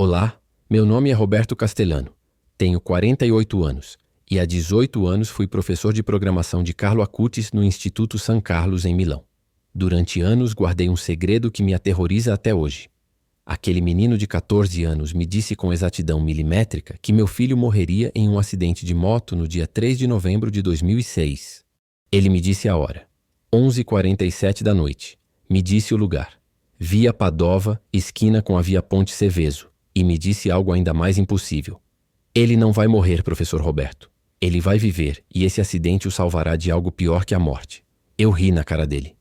Olá, meu nome é Roberto Castellano. Tenho 48 anos e há 18 anos fui professor de programação de Carlo Acutis no Instituto San Carlos, em Milão. Durante anos guardei um segredo que me aterroriza até hoje. Aquele menino de 14 anos me disse com exatidão milimétrica que meu filho morreria em um acidente de moto no dia 3 de novembro de 2006. Ele me disse a hora. 11h47 da noite. Me disse o lugar. Via Padova, esquina com a Via Ponte Seveso. E me disse algo ainda mais impossível. Ele não vai morrer, professor Roberto. Ele vai viver e esse acidente o salvará de algo pior que a morte. Eu ri na cara dele.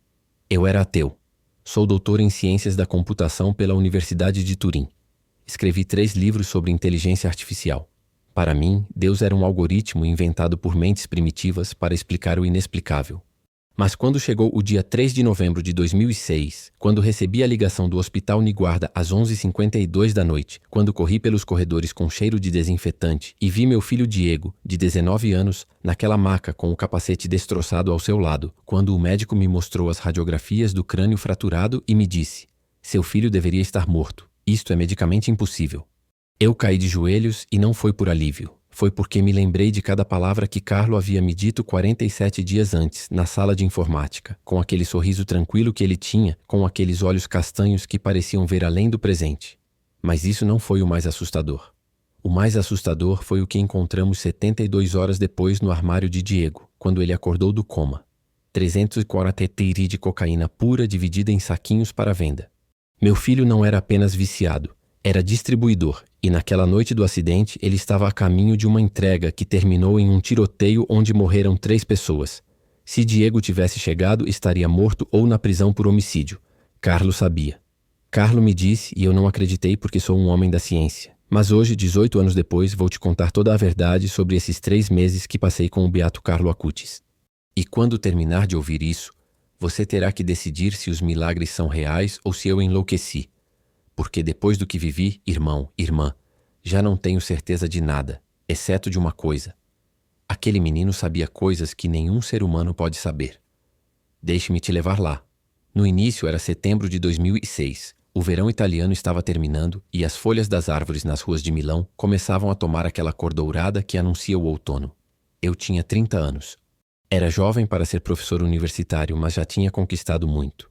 Eu era ateu. Sou doutor em Ciências da Computação pela Universidade de Turim. Escrevi 3 livros sobre inteligência artificial. Para mim, Deus era um algoritmo inventado por mentes primitivas para explicar o inexplicável. Mas quando chegou o dia 3 de novembro de 2006, quando recebi a ligação do Hospital Niguarda às 11h52 da noite, quando corri pelos corredores com cheiro de desinfetante e vi meu filho Diego, de 19 anos, naquela maca com o capacete destroçado ao seu lado, quando o médico me mostrou as radiografias do crânio fraturado e me disse: seu filho deveria estar morto. Isto é medicamente impossível. Eu caí de joelhos e não foi por alívio. Foi porque me lembrei de cada palavra que Carlo havia me dito 47 dias antes, na sala de informática, com aquele sorriso tranquilo que ele tinha, com aqueles olhos castanhos que pareciam ver além do presente. Mas isso não foi o mais assustador. O mais assustador foi o que encontramos 72 horas depois no armário de Diego, quando ele acordou do coma. 340 de cocaína pura dividida em saquinhos para venda. Meu filho não era apenas viciado, era distribuidor, e naquela noite do acidente ele estava a caminho de uma entrega que terminou em um tiroteio onde morreram 3 pessoas. Se Diego tivesse chegado, estaria morto ou na prisão por homicídio. Carlo sabia. Carlo me disse e eu não acreditei porque sou um homem da ciência. Mas hoje, 18 anos depois, vou te contar toda a verdade sobre esses 3 meses que passei com o beato Carlo Acutis. E quando terminar de ouvir isso, você terá que decidir se os milagres são reais ou se eu enlouqueci. Porque depois do que vivi, irmão, irmã, já não tenho certeza de nada, exceto de uma coisa. Aquele menino sabia coisas que nenhum ser humano pode saber. Deixe-me te levar lá. No início era setembro de 2006. O verão italiano estava terminando e as folhas das árvores nas ruas de Milão começavam a tomar aquela cor dourada que anuncia o outono. Eu tinha 30 anos. Era jovem para ser professor universitário, mas já tinha conquistado muito.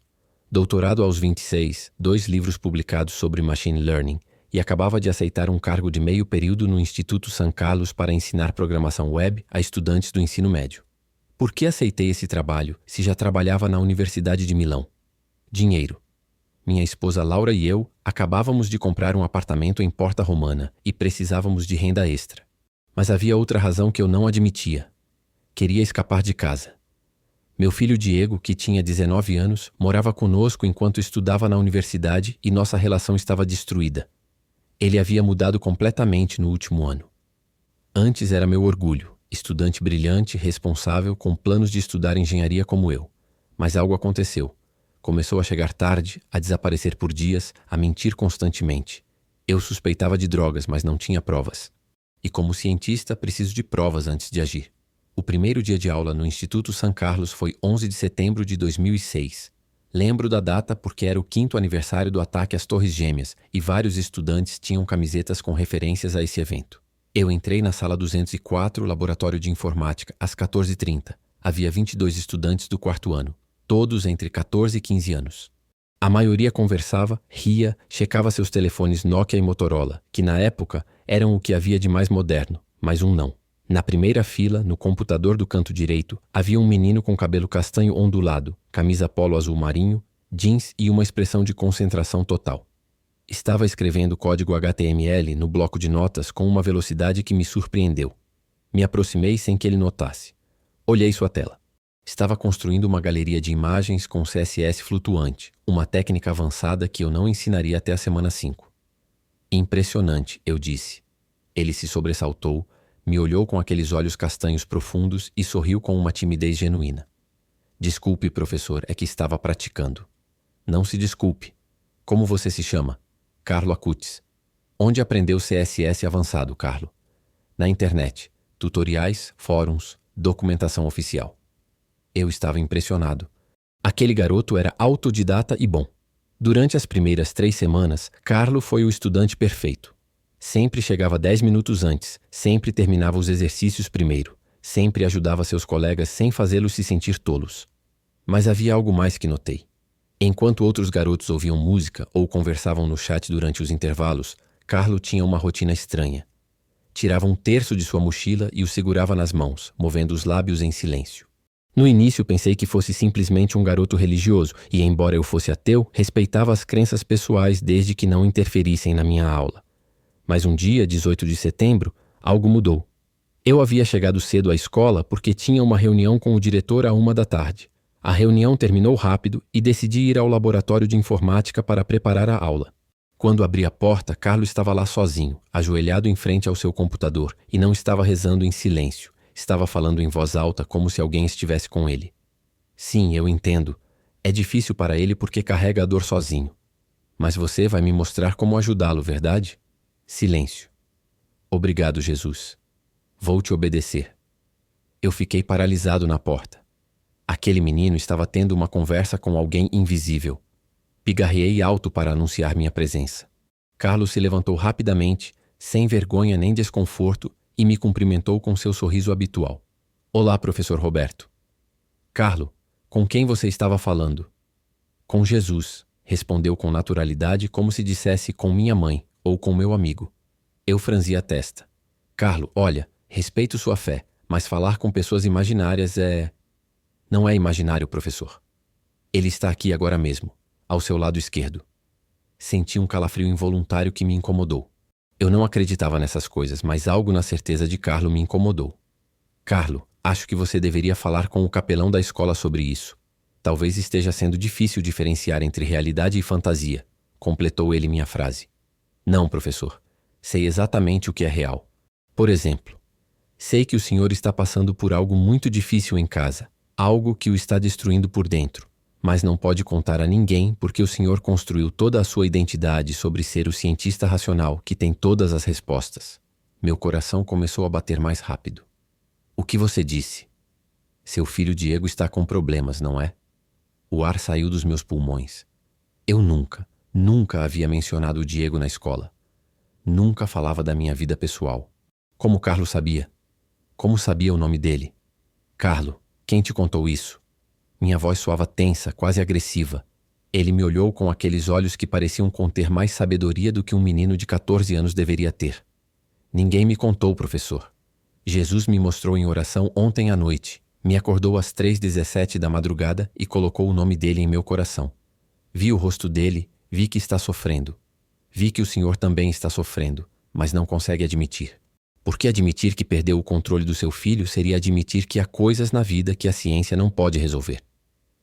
Doutorado aos 26, 2 livros publicados sobre Machine Learning e acabava de aceitar um cargo de meio período no Instituto San Carlos para ensinar programação web a estudantes do ensino médio. Por que aceitei esse trabalho se já trabalhava na Universidade de Milão? Dinheiro. Minha esposa Laura e eu acabávamos de comprar um apartamento em Porta Romana e precisávamos de renda extra. Mas havia outra razão que eu não admitia. Queria escapar de casa. Meu filho Diego, que tinha 19 anos, morava conosco enquanto estudava na universidade e nossa relação estava destruída. Ele havia mudado completamente no último ano. Antes era meu orgulho, estudante brilhante, responsável, com planos de estudar engenharia como eu. Mas algo aconteceu. Começou a chegar tarde, a desaparecer por dias, a mentir constantemente. Eu suspeitava de drogas, mas não tinha provas. E como cientista, preciso de provas antes de agir. O primeiro dia de aula no Instituto San Carlos foi 11 de setembro de 2006. Lembro da data porque era o 5º aniversário do ataque às Torres Gêmeas e vários estudantes tinham camisetas com referências a esse evento. Eu entrei na sala 204, laboratório de informática, às 14h30. Havia 22 estudantes do 4º ano, todos entre 14 e 15 anos. A maioria conversava, ria, checava seus telefones Nokia e Motorola, que na época eram o que havia de mais moderno, mas um não. Na primeira fila, no computador do canto direito, havia um menino com cabelo castanho ondulado, camisa polo azul marinho, jeans e uma expressão de concentração total. Estava escrevendo código HTML no bloco de notas com uma velocidade que me surpreendeu. Me aproximei sem que ele notasse. Olhei sua tela. Estava construindo uma galeria de imagens com CSS flutuante, uma técnica avançada que eu não ensinaria até a semana 5. Impressionante, eu disse. Ele se sobressaltou, me olhou com aqueles olhos castanhos profundos e sorriu com uma timidez genuína. Desculpe, professor, é que estava praticando. Não se desculpe. Como você se chama? Carlo Acutis. Onde aprendeu CSS avançado, Carlo? Na internet. Tutoriais, fóruns, documentação oficial. Eu estava impressionado. Aquele garoto era autodidata e bom. Durante as primeiras 3 semanas, Carlo foi o estudante perfeito. Sempre chegava 10 minutos antes, sempre terminava os exercícios primeiro, sempre ajudava seus colegas sem fazê-los se sentir tolos. Mas havia algo mais que notei. Enquanto outros garotos ouviam música ou conversavam no chat durante os intervalos, Carlo tinha uma rotina estranha. Tirava um terço de sua mochila e o segurava nas mãos, movendo os lábios em silêncio. No início pensei que fosse simplesmente um garoto religioso e, embora eu fosse ateu, respeitava as crenças pessoais desde que não interferissem na minha aula. Mas um dia, 18 de setembro, algo mudou. Eu havia chegado cedo à escola porque tinha uma reunião com o diretor à 1 da tarde. A reunião terminou rápido e decidi ir ao laboratório de informática para preparar a aula. Quando abri a porta, Carlo estava lá sozinho, ajoelhado em frente ao seu computador, e não estava rezando em silêncio. Estava falando em voz alta como se alguém estivesse com ele. Sim, eu entendo. É difícil para ele porque carrega a dor sozinho. Mas você vai me mostrar como ajudá-lo, verdade? Silêncio. Obrigado, Jesus. Vou te obedecer. Eu fiquei paralisado na porta. Aquele menino estava tendo uma conversa com alguém invisível. Pigarreei alto para anunciar minha presença. Carlos se levantou rapidamente, sem vergonha nem desconforto, e me cumprimentou com seu sorriso habitual. Olá, professor Roberto. Carlo, com quem você estava falando? Com Jesus, respondeu com naturalidade como se dissesse com minha mãe ou com meu amigo. Eu franzi a testa. Carlo, olha, respeito sua fé, mas falar com pessoas imaginárias é... Não é imaginário, professor. Ele está aqui agora mesmo, ao seu lado esquerdo. Senti um calafrio involuntário que me incomodou. Eu não acreditava nessas coisas, mas algo na certeza de Carlo me incomodou. Carlo, acho que você deveria falar com o capelão da escola sobre isso. Talvez esteja sendo difícil diferenciar entre realidade e fantasia, completou ele minha frase. Não, professor. Sei exatamente o que é real. Por exemplo, sei que o senhor está passando por algo muito difícil em casa, algo que o está destruindo por dentro. Mas não pode contar a ninguém porque o senhor construiu toda a sua identidade sobre ser o cientista racional que tem todas as respostas. Meu coração começou a bater mais rápido. O que você disse? Seu filho Diego está com problemas, não é? O ar saiu dos meus pulmões. Eu nunca havia mencionado o Diego na escola. Nunca falava da minha vida pessoal. Como Carlo sabia? Como sabia o nome dele? Carlo, quem te contou isso? Minha voz soava tensa, quase agressiva. Ele me olhou com aqueles olhos que pareciam conter mais sabedoria do que um menino de 14 anos deveria ter. Ninguém me contou, professor. Jesus me mostrou em oração ontem à noite. Me acordou às 3h17 da madrugada e colocou o nome dele em meu coração. Vi o rosto dele, vi que está sofrendo. Vi que o senhor também está sofrendo, mas não consegue admitir. Porque admitir que perdeu o controle do seu filho seria admitir que há coisas na vida que a ciência não pode resolver.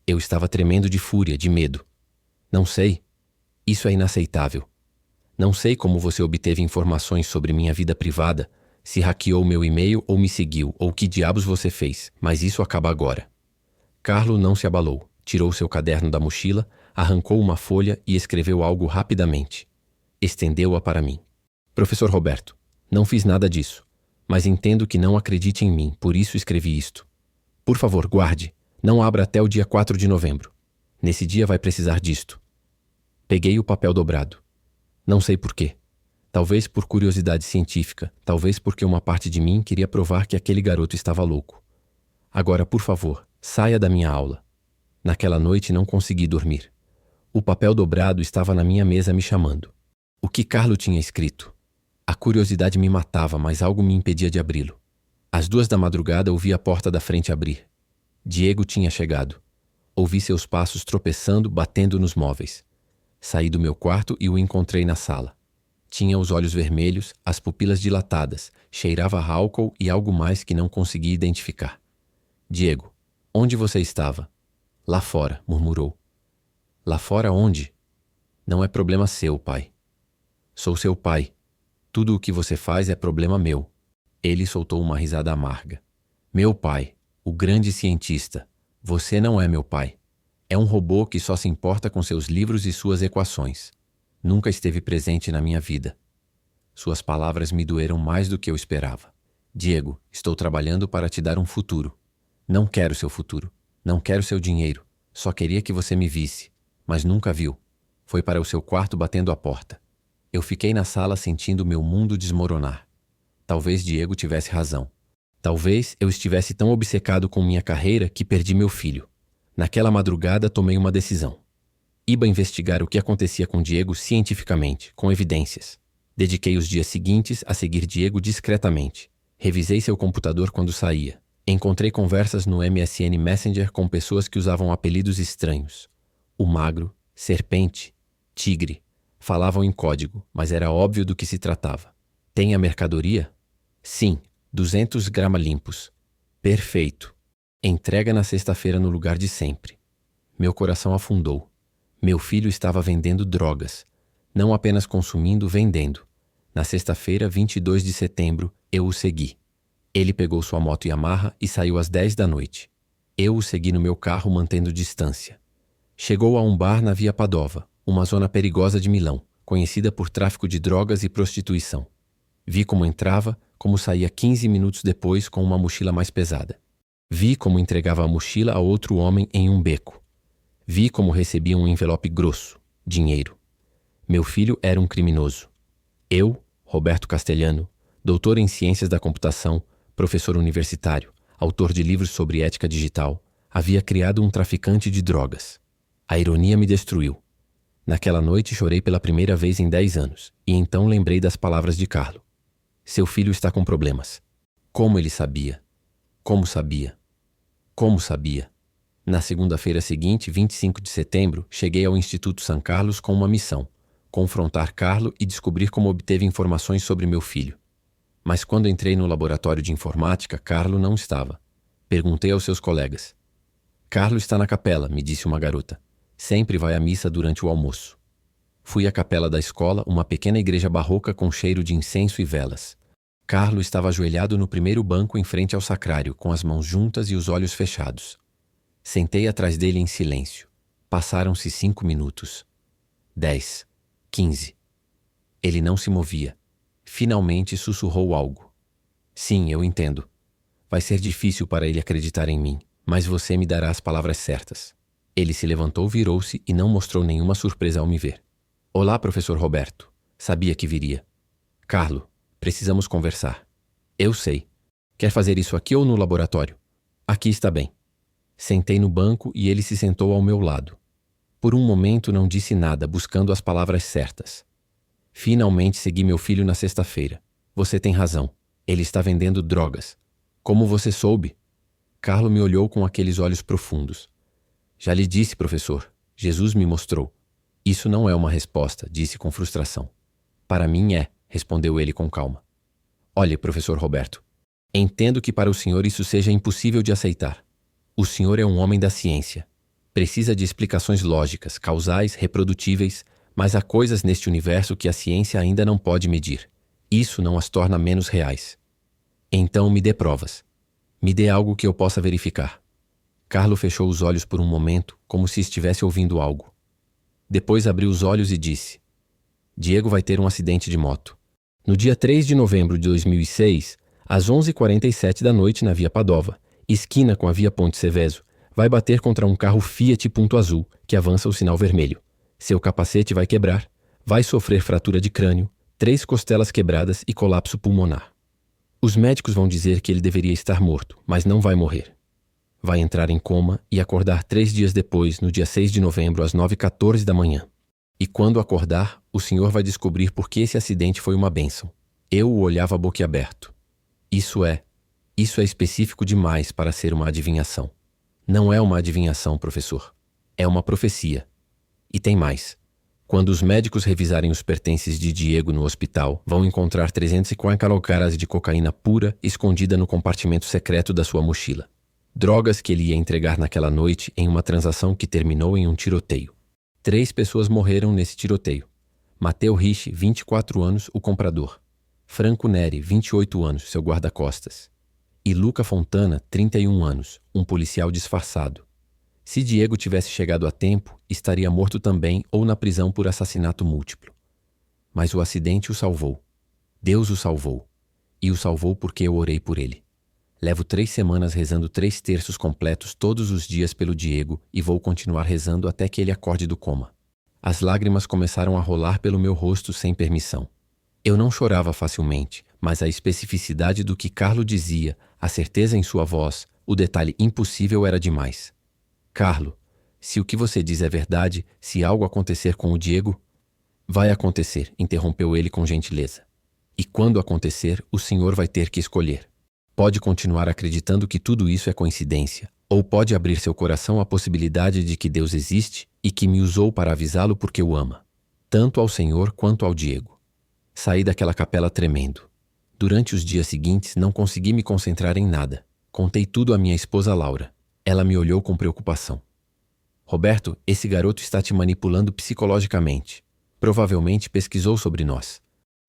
Eu estava tremendo de fúria, de medo. Não sei. Isso é inaceitável. Não sei como você obteve informações sobre minha vida privada, se hackeou meu e-mail ou me seguiu, ou que diabos você fez, mas isso acaba agora. Carlo não se abalou, tirou seu caderno da mochila, arrancou uma folha e escreveu algo rapidamente. Estendeu-a para mim. Professor Roberto, não fiz nada disso, mas entendo que não acredite em mim, por isso escrevi isto. Por favor, guarde. Não abra até o dia 4 de novembro. Nesse dia vai precisar disto. Peguei o papel dobrado. Não sei por quê. Talvez por curiosidade científica, talvez porque uma parte de mim queria provar que aquele garoto estava louco. Agora, por favor, saia da minha aula. Naquela noite não consegui dormir. O papel dobrado estava na minha mesa me chamando. O que Carlo tinha escrito? A curiosidade me matava, mas algo me impedia de abri-lo. Às 2 da madrugada ouvi a porta da frente abrir. Diego tinha chegado. Ouvi seus passos tropeçando, batendo nos móveis. Saí do meu quarto e o encontrei na sala. Tinha os olhos vermelhos, as pupilas dilatadas, cheirava a álcool e algo mais que não consegui identificar. Diego, onde você estava? Lá fora, murmurou. Lá fora onde? Não é problema seu, pai. Sou seu pai. Tudo o que você faz é problema meu. Ele soltou uma risada amarga. Meu pai, o grande cientista. Você não é meu pai. É um robô que só se importa com seus livros e suas equações. Nunca esteve presente na minha vida. Suas palavras me doeram mais do que eu esperava. Diego, estou trabalhando para te dar um futuro. Não quero seu futuro. Não quero seu dinheiro. Só queria que você me visse. Mas nunca viu. Foi para o seu quarto batendo a porta. Eu fiquei na sala sentindo meu mundo desmoronar. Talvez Diego tivesse razão. Talvez eu estivesse tão obcecado com minha carreira que perdi meu filho. Naquela madrugada tomei uma decisão. Iba investigar o que acontecia com Diego cientificamente, com evidências. Dediquei os dias seguintes a seguir Diego discretamente. Revisei seu computador quando saía. Encontrei conversas no MSN Messenger com pessoas que usavam apelidos estranhos. O Magro, Serpente, Tigre. Falavam em código, mas era óbvio do que se tratava. Tem a mercadoria? Sim, 200 gramas limpos. Perfeito. Entrega na sexta-feira no lugar de sempre. Meu coração afundou. Meu filho estava vendendo drogas. Não apenas consumindo, vendendo. Na sexta-feira, 22 de setembro, eu o segui. Ele pegou sua moto Yamaha e saiu às 10 da noite. Eu o segui no meu carro mantendo distância. Chegou a um bar na Via Padova, uma zona perigosa de Milão, conhecida por tráfico de drogas e prostituição. Vi como entrava, como saía 15 minutos depois com uma mochila mais pesada. Vi como entregava a mochila a outro homem em um beco. Vi como recebia um envelope grosso, dinheiro. Meu filho era um criminoso. Eu, Roberto Castellano, doutor em ciências da computação, professor universitário, autor de livros sobre ética digital, havia criado um traficante de drogas. A ironia me destruiu. Naquela noite chorei pela primeira vez em 10 anos, e então lembrei das palavras de Carlo. Seu filho está com problemas. Como ele sabia? Como sabia? Como sabia? Na segunda-feira seguinte, 25 de setembro, cheguei ao Instituto San Carlos com uma missão: confrontar Carlo e descobrir como obteve informações sobre meu filho. Mas quando entrei no laboratório de informática, Carlo não estava. Perguntei aos seus colegas. Carlo está na capela, me disse uma garota. Sempre vai à missa durante o almoço. Fui à capela da escola, uma pequena igreja barroca com cheiro de incenso e velas. Carlo estava ajoelhado no primeiro banco em frente ao sacrário, com as mãos juntas e os olhos fechados. Sentei atrás dele em silêncio. Passaram-se 5 minutos. 10. 15. Ele não se movia. Finalmente sussurrou algo. Sim, eu entendo. Vai ser difícil para ele acreditar em mim, mas você me dará as palavras certas. Ele se levantou, virou-se e não mostrou nenhuma surpresa ao me ver. Olá, professor Roberto. Sabia que viria. Carlo, precisamos conversar. Eu sei. Quer fazer isso aqui ou no laboratório? Aqui está bem. Sentei no banco e ele se sentou ao meu lado. Por um momento não disse nada, buscando as palavras certas. Finalmente segui meu filho na sexta-feira. Você tem razão. Ele está vendendo drogas. Como você soube? Carlo me olhou com aqueles olhos profundos. Já lhe disse, professor. Jesus me mostrou. Isso não é uma resposta, disse com frustração. Para mim é, respondeu ele com calma. Olhe, professor Roberto. Entendo que para o senhor isso seja impossível de aceitar. O senhor é um homem da ciência. Precisa de explicações lógicas, causais, reprodutíveis, mas há coisas neste universo que a ciência ainda não pode medir. Isso não as torna menos reais. Então me dê provas. Me dê algo que eu possa verificar. Carlo fechou os olhos por um momento, como se estivesse ouvindo algo. Depois abriu os olhos e disse: Diego vai ter um acidente de moto. No dia 3 de novembro de 2006, às 11h47 da noite na Via Padova, esquina com a Via Ponte Seveso, vai bater contra um carro Fiat Punto Azul que avança o sinal vermelho. Seu capacete vai quebrar, vai sofrer fratura de crânio, 3 costelas quebradas e colapso pulmonar. Os médicos vão dizer que ele deveria estar morto, mas não vai morrer. Vai entrar em coma e acordar 3 dias depois, no dia 6 de novembro, às 9h14 da manhã. E quando acordar, o senhor vai descobrir por que esse acidente foi uma bênção. Eu o olhava boquiaberto. Isso é específico demais para ser uma adivinhação. Não é uma adivinhação, professor. É uma profecia. E tem mais. Quando os médicos revisarem os pertences de Diego no hospital, vão encontrar 340 caras de cocaína pura escondida no compartimento secreto da sua mochila. Drogas que ele ia entregar naquela noite em uma transação que terminou em um tiroteio. 3 pessoas morreram nesse tiroteio. Matteo Ricci, 24 anos, o comprador. Franco Neri, 28 anos, seu guarda-costas. E Luca Fontana, 31 anos, um policial disfarçado. Se Diego tivesse chegado a tempo, estaria morto também ou na prisão por assassinato múltiplo. Mas o acidente o salvou. Deus o salvou. E o salvou porque eu orei por ele. Levo 3 semanas rezando 3 terços completos todos os dias pelo Diego e vou continuar rezando até que ele acorde do coma. As lágrimas começaram a rolar pelo meu rosto sem permissão. Eu não chorava facilmente, mas a especificidade do que Carlo dizia, a certeza em sua voz, o detalhe impossível era demais. Carlo, se o que você diz é verdade, se algo acontecer com o Diego... Vai acontecer, interrompeu ele com gentileza. E quando acontecer, o senhor vai ter que escolher. Pode continuar acreditando que tudo isso é coincidência, ou pode abrir seu coração à possibilidade de que Deus existe e que me usou para avisá-lo porque o ama, tanto ao senhor quanto ao Diego. Saí daquela capela tremendo. Durante os dias seguintes não consegui me concentrar em nada. Contei tudo à minha esposa Laura. Ela me olhou com preocupação. Roberto, esse garoto está te manipulando psicologicamente. Provavelmente pesquisou sobre nós.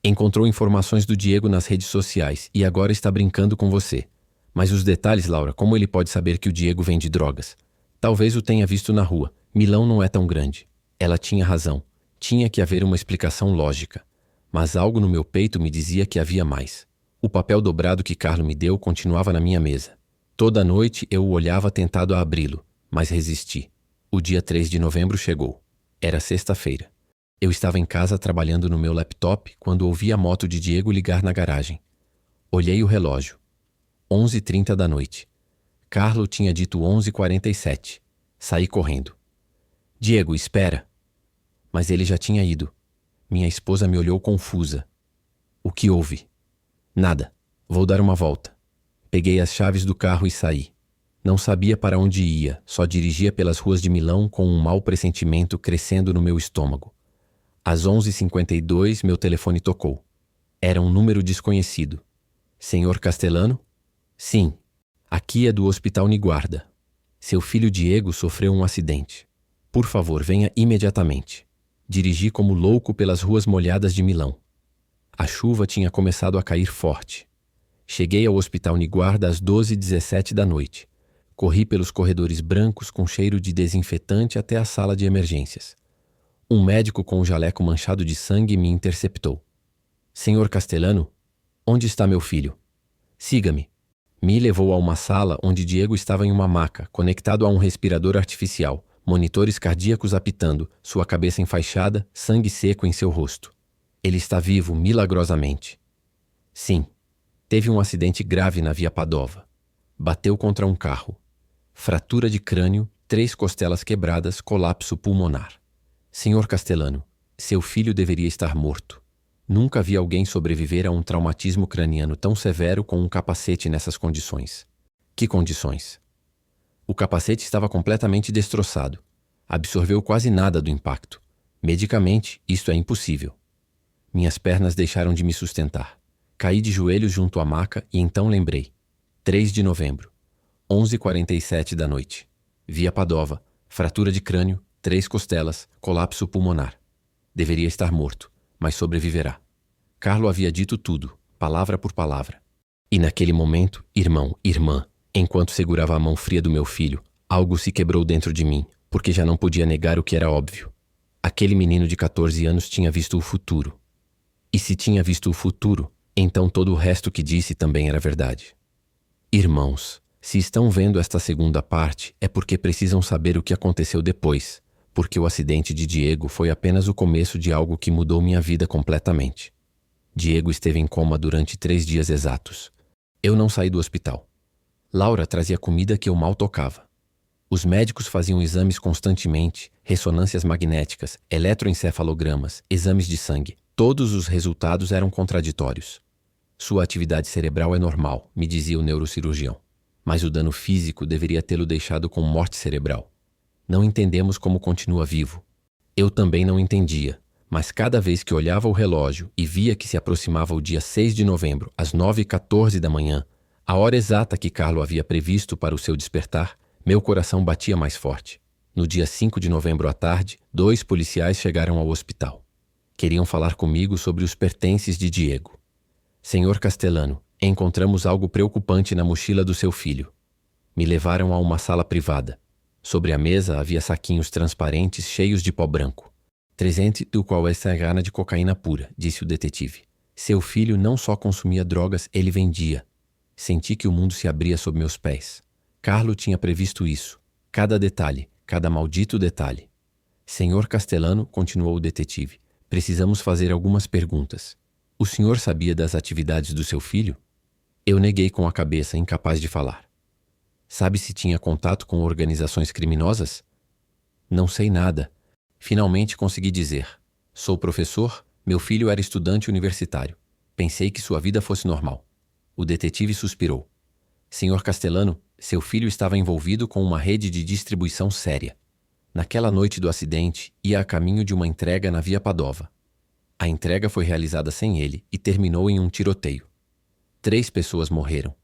Encontrou informações do Diego nas redes sociais e agora está brincando com você. Mas os detalhes, Laura, como ele pode saber que o Diego vende drogas? Talvez o tenha visto na rua. Milão não é tão grande. Ela tinha razão. Tinha que haver uma explicação lógica. Mas algo no meu peito me dizia que havia mais. O papel dobrado que Carlo me deu continuava na minha mesa. Toda noite eu o olhava tentado a abri-lo, mas resisti. O dia 3 de novembro chegou. Era sexta-feira. Eu estava em casa trabalhando no meu laptop quando ouvi a moto de Diego ligar na garagem. Olhei o relógio. 11h30 da noite. Carlo tinha dito 11h47. Saí correndo. Diego, espera. Mas ele já tinha ido. Minha esposa me olhou confusa. O que houve? Nada. Vou dar uma volta. Peguei as chaves do carro e saí. Não sabia para onde ia, só dirigia pelas ruas de Milão com um mau pressentimento crescendo no meu estômago. Às 11h52, meu telefone tocou. Era um número desconhecido. Senhor Castellano? Sim. Aqui é do Hospital Niguarda. Seu filho Diego sofreu um acidente. Por favor, venha imediatamente. Dirigi como louco pelas ruas molhadas de Milão. A chuva tinha começado a cair forte. Cheguei ao Hospital Niguarda às 12h17 da noite. Corri pelos corredores brancos com cheiro de desinfetante até a sala de emergências. Um médico com o jaleco manchado de sangue me interceptou. Senhor Castellano, onde está meu filho? Siga-me. Me levou a uma sala onde Diego estava em uma maca, conectado a um respirador artificial, monitores cardíacos apitando, sua cabeça enfaixada, sangue seco em seu rosto. Ele está vivo, milagrosamente. Sim. Teve um acidente grave na Via Padova. Bateu contra um carro. Fratura de crânio, 3 costelas quebradas, colapso pulmonar. Senhor Castellano, seu filho deveria estar morto. Nunca vi alguém sobreviver a um traumatismo craniano tão severo com um capacete nessas condições. Que condições? O capacete estava completamente destroçado. Absorveu quase nada do impacto. Medicamente, isto é impossível. Minhas pernas deixaram de me sustentar. Caí de joelhos junto à maca e então lembrei. 3 de novembro, 11h47 da noite. Via Padova, fratura de crânio, 3 costelas, colapso pulmonar. Deveria estar morto, mas sobreviverá. Carlo havia dito tudo, palavra por palavra. E naquele momento, irmão, irmã, enquanto segurava a mão fria do meu filho, algo se quebrou dentro de mim, porque já não podia negar o que era óbvio. Aquele menino de 14 anos tinha visto o futuro. E se tinha visto o futuro, então todo o resto que disse também era verdade. Irmãos, se estão vendo esta segunda parte, é porque precisam saber o que aconteceu depois, porque o acidente de Diego foi apenas o começo de algo que mudou minha vida completamente. Diego esteve em coma durante 3 dias exatos. Eu não saí do hospital. Laura trazia comida que eu mal tocava. Os médicos faziam exames constantemente, ressonâncias magnéticas, eletroencefalogramas, exames de sangue. Todos os resultados eram contraditórios. Sua atividade cerebral é normal, me dizia o neurocirurgião. Mas o dano físico deveria tê-lo deixado com morte cerebral. Não entendemos como continua vivo. Eu também não entendia, mas cada vez que olhava o relógio e via que se aproximava o dia 6 de novembro, às 9h14 da manhã, a hora exata que Carlo havia previsto para o seu despertar, meu coração batia mais forte. No dia 5 de novembro à tarde, 2 policiais chegaram ao hospital. Queriam falar comigo sobre os pertences de Diego. Senhor Castellano, encontramos algo preocupante na mochila do seu filho. Me levaram a uma sala privada. Sobre a mesa havia saquinhos transparentes cheios de pó branco. 300 do qual essa é gana de cocaína pura, disse o detetive. Seu filho não só consumia drogas, ele vendia. Senti que o mundo se abria sob meus pés. Carlo tinha previsto isso. Cada detalhe, cada maldito detalhe. Senhor Castellano, continuou o detetive, precisamos fazer algumas perguntas. O senhor sabia das atividades do seu filho? Eu neguei com a cabeça, incapaz de falar. Sabe se tinha contato com organizações criminosas? Não sei nada. Finalmente consegui dizer. Sou professor, meu filho era estudante universitário. Pensei que sua vida fosse normal. O detetive suspirou. Senhor Castellano, seu filho estava envolvido com uma rede de distribuição séria. Naquela noite do acidente, ia a caminho de uma entrega na Via Padova. A entrega foi realizada sem ele e terminou em um tiroteio. 3 pessoas morreram.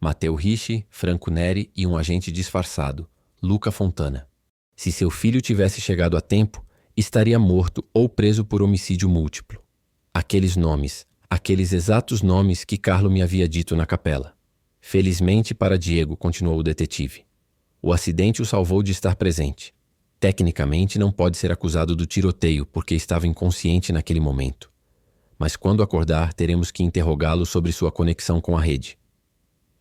Matteo Ricci, Franco Neri e um agente disfarçado, Luca Fontana. Se seu filho tivesse chegado a tempo, estaria morto ou preso por homicídio múltiplo. Aqueles nomes, aqueles exatos nomes que Carlo me havia dito na capela. Felizmente para Diego, continuou o detetive. O acidente o salvou de estar presente. Tecnicamente não pode ser acusado do tiroteio porque estava inconsciente naquele momento. Mas quando acordar, teremos que interrogá-lo sobre sua conexão com a rede.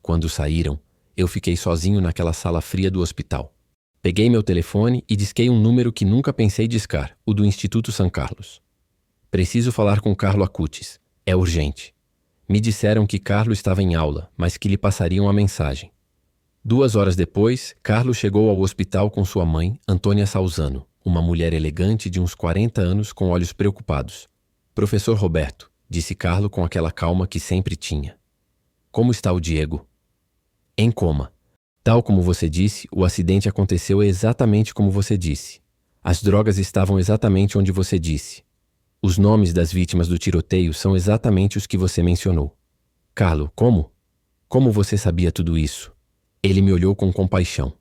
Quando saíram, eu fiquei sozinho naquela sala fria do hospital. Peguei meu telefone e disquei um número que nunca pensei discar, o do Instituto São Carlos. Preciso falar com Carlo Acutis. É urgente. Me disseram que Carlo estava em aula, mas que lhe passariam a mensagem. 2 horas depois, Carlo chegou ao hospital com sua mãe, Antônia Salzano, uma mulher elegante de uns 40 anos com olhos preocupados. Professor Roberto, disse Carlo com aquela calma que sempre tinha. Como está o Diego? Em coma. Tal como você disse, o acidente aconteceu exatamente como você disse. As drogas estavam exatamente onde você disse. Os nomes das vítimas do tiroteio são exatamente os que você mencionou. Carlo, como? Como você sabia tudo isso? Ele me olhou com compaixão.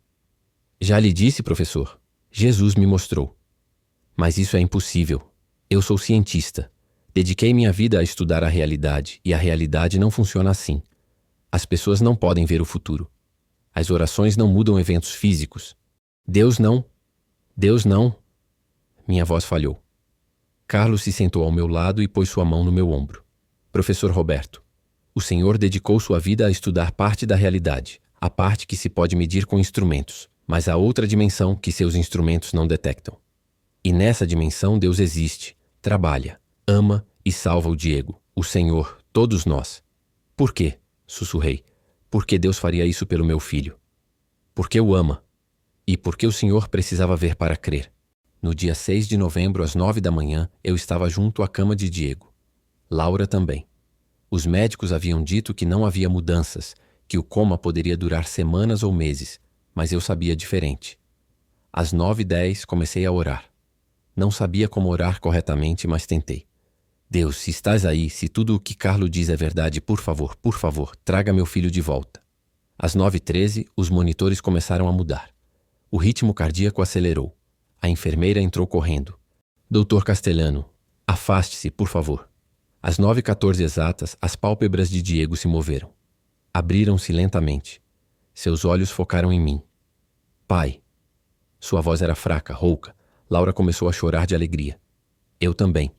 Já lhe disse, professor. Jesus me mostrou. Mas isso é impossível. Eu sou cientista. Dediquei minha vida a estudar a realidade, e a realidade não funciona assim. As pessoas não podem ver o futuro. As orações não mudam eventos físicos. Deus não. Deus não. Minha voz falhou. Carlos se sentou ao meu lado e pôs sua mão no meu ombro. Professor Roberto, o senhor dedicou sua vida a estudar parte da realidade, a parte que se pode medir com instrumentos, mas há outra dimensão que seus instrumentos não detectam. E nessa dimensão Deus existe, trabalha, ama e salva o Diego, o Senhor, todos nós. Por quê? Sussurrei. Por que Deus faria isso pelo meu filho? Porque o ama. E porque o Senhor precisava ver para crer. No dia 6 de novembro, às 9 da manhã, eu estava junto à cama de Diego. Laura também. Os médicos haviam dito que não havia mudanças, que o coma poderia durar semanas ou meses, mas eu sabia diferente. Às 9h10 comecei a orar. Não sabia como orar corretamente, mas tentei. Deus, se estás aí, se tudo o que Carlo diz é verdade, por favor, traga meu filho de volta. Às 9h13, os monitores começaram a mudar. O ritmo cardíaco acelerou. A enfermeira entrou correndo. Doutor Castellano, afaste-se, por favor. Às 9h14 exatas, as pálpebras de Diego se moveram. Abriram-se lentamente. Seus olhos focaram em mim. Pai. Sua voz era fraca, rouca. Laura começou a chorar de alegria. Eu também.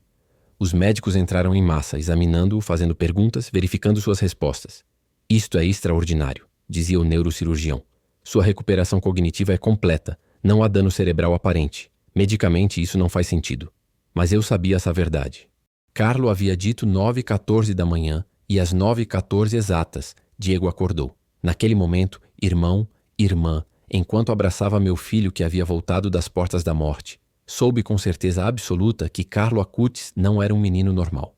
Os médicos entraram em massa, examinando-o, fazendo perguntas, verificando suas respostas. Isto é extraordinário, dizia o neurocirurgião. Sua recuperação cognitiva é completa. Não há dano cerebral aparente. Medicamente isso não faz sentido. Mas eu sabia essa verdade. Carlo havia dito 9h14 da manhã e às 9h14 exatas, Diego acordou. Naquele momento, irmão, irmã, enquanto abraçava meu filho que havia voltado das portas da morte, soube com certeza absoluta que Carlo Acutis não era um menino normal.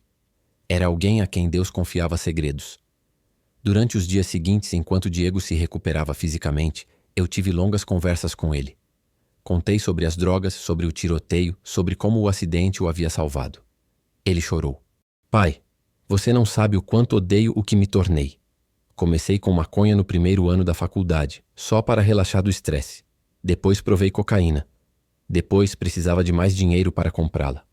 Era alguém a quem Deus confiava segredos. Durante os dias seguintes, enquanto Diego se recuperava fisicamente, eu tive longas conversas com ele. Contei sobre as drogas, sobre o tiroteio, sobre como o acidente o havia salvado. Ele chorou. Pai, você não sabe o quanto odeio o que me tornei. Comecei com maconha no primeiro ano da faculdade, só para relaxar do estresse. Depois provei cocaína. Depois precisava de mais dinheiro para comprá-la.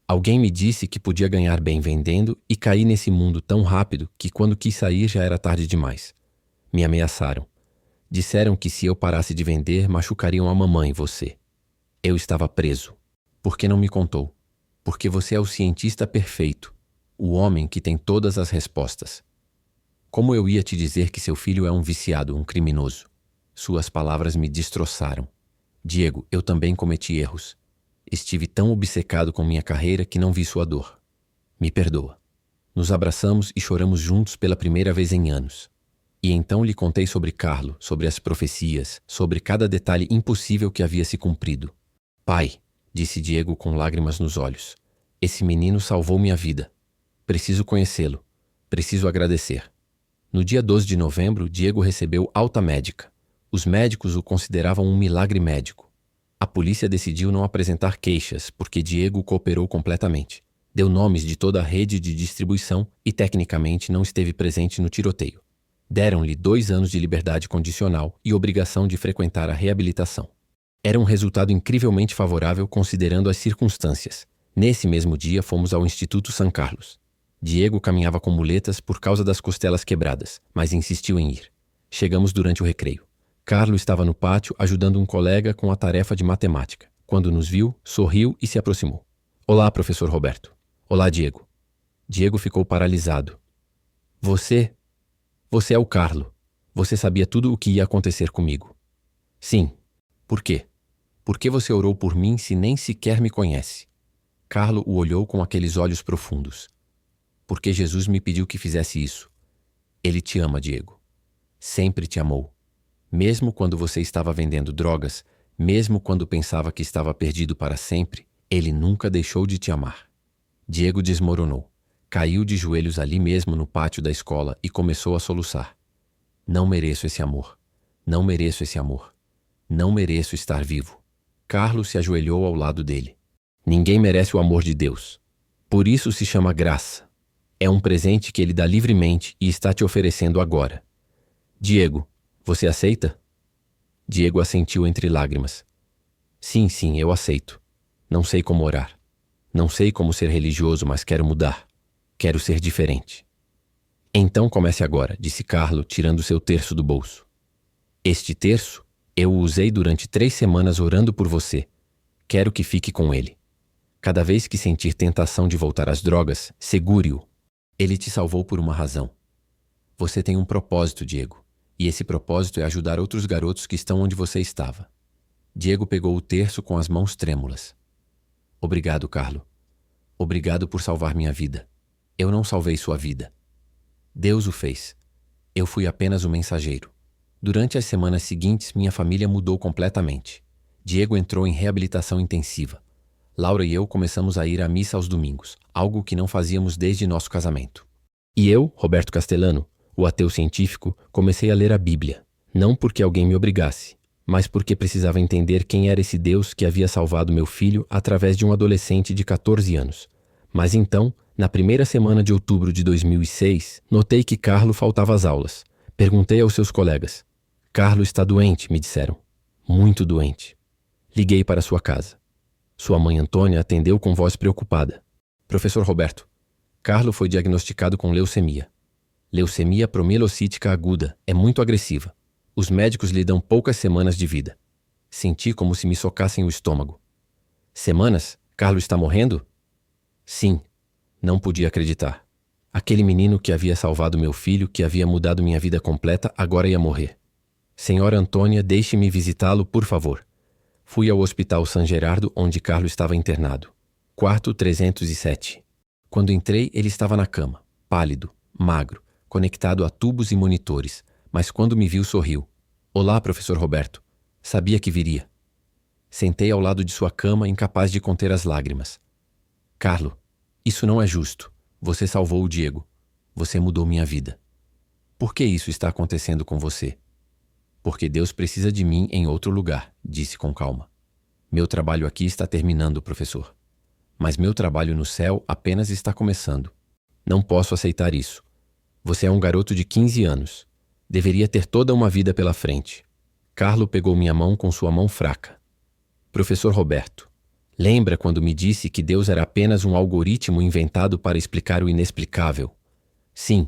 Alguém me disse que podia ganhar bem vendendo e caí nesse mundo tão rápido que quando quis sair já era tarde demais. Me ameaçaram. Disseram que se eu parasse de vender, machucariam a mamãe e você. Eu estava preso. Por que não me contou? Porque você é o cientista perfeito, o homem que tem todas as respostas. Como eu ia te dizer que seu filho é um viciado, um criminoso? Suas palavras me destroçaram. Diego, eu também cometi erros. Estive tão obcecado com minha carreira que não vi sua dor. Me perdoa. Nos abraçamos e choramos juntos pela primeira vez em anos. E então lhe contei sobre Carlo, sobre as profecias, sobre cada detalhe impossível que havia se cumprido. Pai, disse Diego com lágrimas nos olhos, esse menino salvou minha vida. Preciso conhecê-lo. Preciso agradecer. No dia 12 de novembro, Diego recebeu alta médica. Os médicos o consideravam um milagre médico. A polícia decidiu não apresentar queixas, porque Diego cooperou completamente. Deu nomes de toda a rede de distribuição e, tecnicamente, não esteve presente no tiroteio. Deram-lhe 2 anos de liberdade condicional e obrigação de frequentar a reabilitação. Era um resultado incrivelmente favorável considerando as circunstâncias. Nesse mesmo dia, fomos ao Instituto San Carlos. Diego caminhava com muletas por causa das costelas quebradas, mas insistiu em ir. Chegamos durante o recreio. Carlo estava no pátio ajudando um colega com a tarefa de matemática. Quando nos viu, sorriu e se aproximou. Olá, professor Roberto. Olá, Diego. Diego ficou paralisado. Você é o Carlo. Você sabia tudo o que ia acontecer comigo. Sim. Por quê? Por que você orou por mim se nem sequer me conhece? Carlo o olhou com aqueles olhos profundos. Porque Jesus me pediu que fizesse isso. Ele te ama, Diego. Sempre te amou. Mesmo quando você estava vendendo drogas, mesmo quando pensava que estava perdido para sempre, ele nunca deixou de te amar. Diego desmoronou. Caiu de joelhos ali mesmo no pátio da escola e começou a soluçar. Não mereço esse amor. Não mereço esse amor. Não mereço estar vivo. Carlos se ajoelhou ao lado dele. Ninguém merece o amor de Deus. Por isso se chama graça. É um presente que ele dá livremente e está te oferecendo agora. Diego, você aceita? Diego assentiu entre lágrimas. Sim, eu aceito. Não sei como orar. Não sei como ser religioso, mas quero mudar. Quero ser diferente. Então comece agora, disse Carlo, tirando seu terço do bolso. Este terço, eu o usei durante 3 semanas orando por você. Quero que fique com ele. Cada vez que sentir tentação de voltar às drogas, segure-o. Ele te salvou por uma razão. Você tem um propósito, Diego. E esse propósito é ajudar outros garotos que estão onde você estava. Diego pegou o terço com as mãos trêmulas. Obrigado, Carlo. Obrigado por salvar minha vida. Eu não salvei sua vida. Deus o fez. Eu fui apenas o mensageiro. Durante as semanas seguintes, minha família mudou completamente. Diego entrou em reabilitação intensiva. Laura e eu começamos a ir à missa aos domingos, algo que não fazíamos desde nosso casamento. E eu, Roberto Castellano, o ateu científico, comecei a ler a Bíblia. Não porque alguém me obrigasse, mas porque precisava entender quem era esse Deus que havia salvado meu filho através de um adolescente de 14 anos. Mas então, na primeira semana de outubro de 2006, notei que Carlo faltava às aulas. Perguntei aos seus colegas. Carlo está doente, me disseram. Muito doente. Liguei para sua casa. Sua mãe Antônia atendeu com voz preocupada. Professor Roberto, Carlo foi diagnosticado com leucemia. Leucemia promielocítica aguda, é muito agressiva. Os médicos lhe dão poucas semanas de vida. Senti como se me socassem o estômago. Semanas? Carlo está morrendo? Sim. Não podia acreditar. Aquele menino que havia salvado meu filho, que havia mudado minha vida completa, agora ia morrer. Senhora Antônia, deixe-me visitá-lo, por favor. Fui ao Hospital San Gerardo, onde Carlo estava internado. Quarto 307. Quando entrei, ele estava na cama, pálido, magro, conectado a tubos e monitores, mas quando me viu, sorriu. Olá, professor Roberto. Sabia que viria. Sentei ao lado de sua cama, incapaz de conter as lágrimas. Carlo, isso não é justo. Você salvou o Diego. Você mudou minha vida. Por que isso está acontecendo com você? Porque Deus precisa de mim em outro lugar, disse com calma. Meu trabalho aqui está terminando, professor. Mas meu trabalho no céu apenas está começando. Não posso aceitar isso. Você é um garoto de 15 anos. Deveria ter toda uma vida pela frente. Carlo pegou minha mão com sua mão fraca. Professor Roberto, lembra quando me disse que Deus era apenas um algoritmo inventado para explicar o inexplicável? Sim.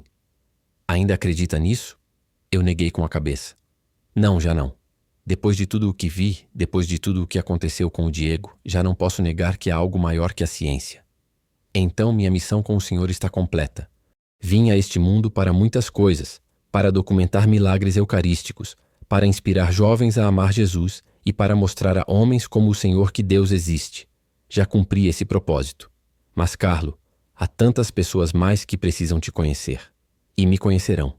Ainda acredita nisso? Eu neguei com a cabeça. Não, já não. Depois de tudo o que vi, depois de tudo o que aconteceu com o Diego, já não posso negar que há algo maior que a ciência. Então minha missão com o Senhor está completa. Vim a este mundo para muitas coisas, para documentar milagres eucarísticos, para inspirar jovens a amar Jesus e para mostrar a homens como o Senhor que Deus existe. Já cumpri esse propósito. Mas, Carlo, há tantas pessoas mais que precisam te conhecer. E me conhecerão.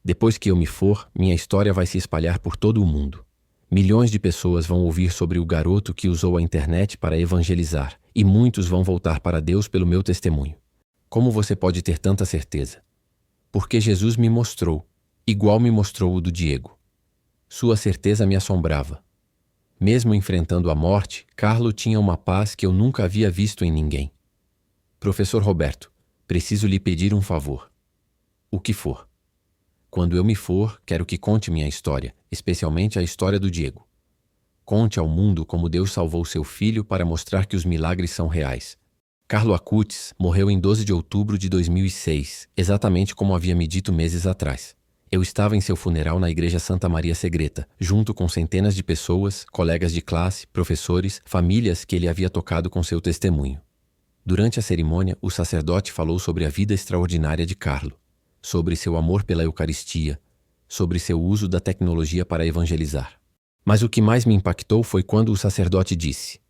Depois que eu me for, minha história vai se espalhar por todo o mundo. Milhões de pessoas vão ouvir sobre o garoto que usou a internet para evangelizar, e muitos vão voltar para Deus pelo meu testemunho. Como você pode ter tanta certeza? Porque Jesus me mostrou, igual me mostrou o do Diego. Sua certeza me assombrava. Mesmo enfrentando a morte, Carlo tinha uma paz que eu nunca havia visto em ninguém. Professor Roberto, preciso lhe pedir um favor. O que for. Quando eu me for, quero que conte minha história, especialmente a história do Diego. Conte ao mundo como Deus salvou seu filho para mostrar que os milagres são reais. Carlo Acutis morreu em 12 de outubro de 2006, exatamente como havia me dito meses atrás. Eu estava em seu funeral na Igreja Santa Maria Segreta, junto com centenas de pessoas, colegas de classe, professores, famílias que ele havia tocado com seu testemunho. Durante a cerimônia, o sacerdote falou sobre a vida extraordinária de Carlo, sobre seu amor pela Eucaristia, sobre seu uso da tecnologia para evangelizar. Mas o que mais me impactou foi quando o sacerdote disse: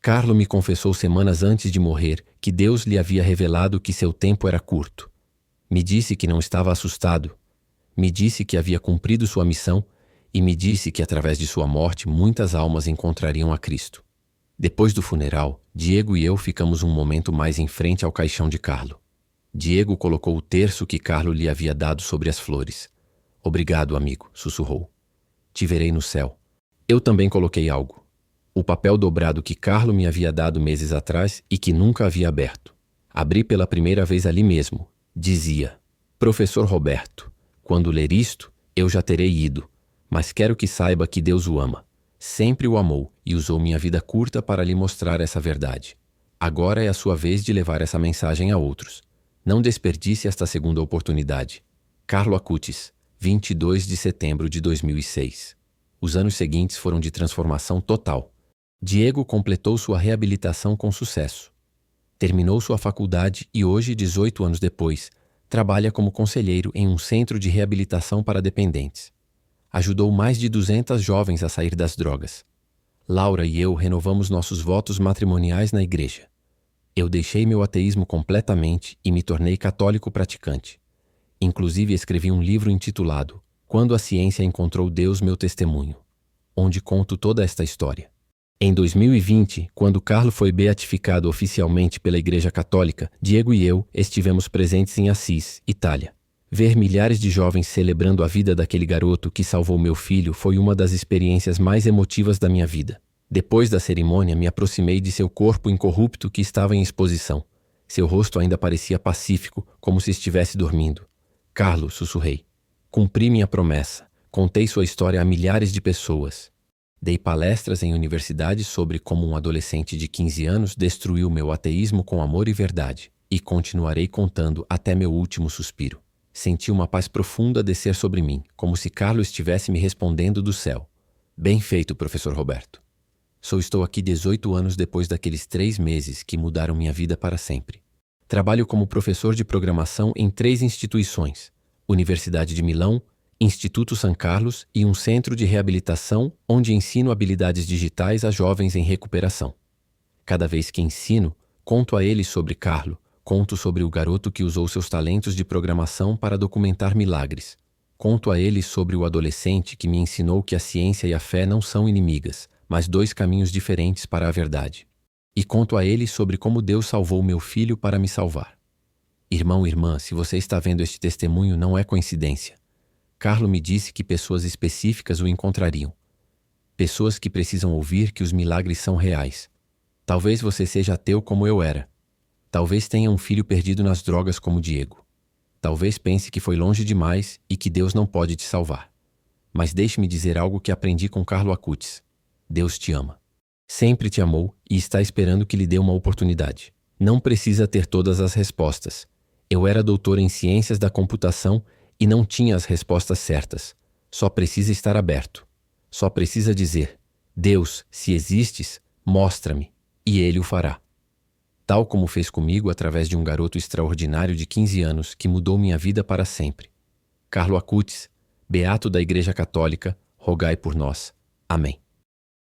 Carlo me confessou semanas antes de morrer que Deus lhe havia revelado que seu tempo era curto. Me disse que não estava assustado. Me disse que havia cumprido sua missão e me disse que através de sua morte muitas almas encontrariam a Cristo. Depois do funeral, Diego e eu ficamos um momento mais em frente ao caixão de Carlo. Diego colocou o terço que Carlo lhe havia dado sobre as flores. Obrigado, amigo, sussurrou. Te verei no céu. Eu também coloquei algo. O papel dobrado que Carlo me havia dado meses atrás e que nunca havia aberto. Abri pela primeira vez ali mesmo. Dizia: Professor Roberto, quando ler isto, eu já terei ido, mas quero que saiba que Deus o ama. Sempre o amou e usou minha vida curta para lhe mostrar essa verdade. Agora é a sua vez de levar essa mensagem a outros. Não desperdice esta segunda oportunidade. Carlo Acutis, 22 de setembro de 2006. Os anos seguintes foram de transformação total. Diego completou sua reabilitação com sucesso. Terminou sua faculdade e hoje, 18 anos depois, trabalha como conselheiro em um centro de reabilitação para dependentes. Ajudou mais de 200 jovens a sair das drogas. Laura e eu renovamos nossos votos matrimoniais na igreja. Eu deixei meu ateísmo completamente e me tornei católico praticante. Inclusive escrevi um livro intitulado Quando a Ciência Encontrou Deus, Meu Testemunho, onde conto toda esta história. Em 2020, quando Carlo foi beatificado oficialmente pela Igreja Católica, Diego e eu estivemos presentes em Assis, Itália. Ver milhares de jovens celebrando a vida daquele garoto que salvou meu filho foi uma das experiências mais emotivas da minha vida. Depois da cerimônia, me aproximei de seu corpo incorrupto que estava em exposição. Seu rosto ainda parecia pacífico, como se estivesse dormindo. Carlo, sussurrei. Cumpri minha promessa. Contei sua história a milhares de pessoas. Dei palestras em universidades sobre como um adolescente de 15 anos destruiu meu ateísmo com amor e verdade. E continuarei contando até meu último suspiro. Senti uma paz profunda descer sobre mim, como se Carlo estivesse me respondendo do céu. Bem feito, professor Roberto. Só estou aqui 18 anos depois daqueles 3 meses que mudaram minha vida para sempre. Trabalho como professor de programação em 3 instituições: Universidade de Milão, Instituto São Carlos e um centro de reabilitação onde ensino habilidades digitais a jovens em recuperação. Cada vez que ensino, conto a eles sobre Carlo, conto sobre o garoto que usou seus talentos de programação para documentar milagres. Conto a eles sobre o adolescente que me ensinou que a ciência e a fé não são inimigas, mas 2 caminhos diferentes para a verdade. E conto a eles sobre como Deus salvou meu filho para me salvar. Irmão e irmã, se você está vendo este testemunho, não é coincidência. Carlo me disse que pessoas específicas o encontrariam. Pessoas que precisam ouvir que os milagres são reais. Talvez você seja ateu como eu era. Talvez tenha um filho perdido nas drogas como Diego. Talvez pense que foi longe demais e que Deus não pode te salvar. Mas deixe-me dizer algo que aprendi com Carlo Acutis. Deus te ama. Sempre te amou e está esperando que lhe dê uma oportunidade. Não precisa ter todas as respostas. Eu era doutor em ciências da computação e não tinha as respostas certas. Só precisa estar aberto. Só precisa dizer: Deus, se existes, mostra-me, e Ele o fará. Tal como fez comigo através de um garoto extraordinário de 15 anos que mudou minha vida para sempre. Carlo Acutis, beato da Igreja Católica, rogai por nós. Amém.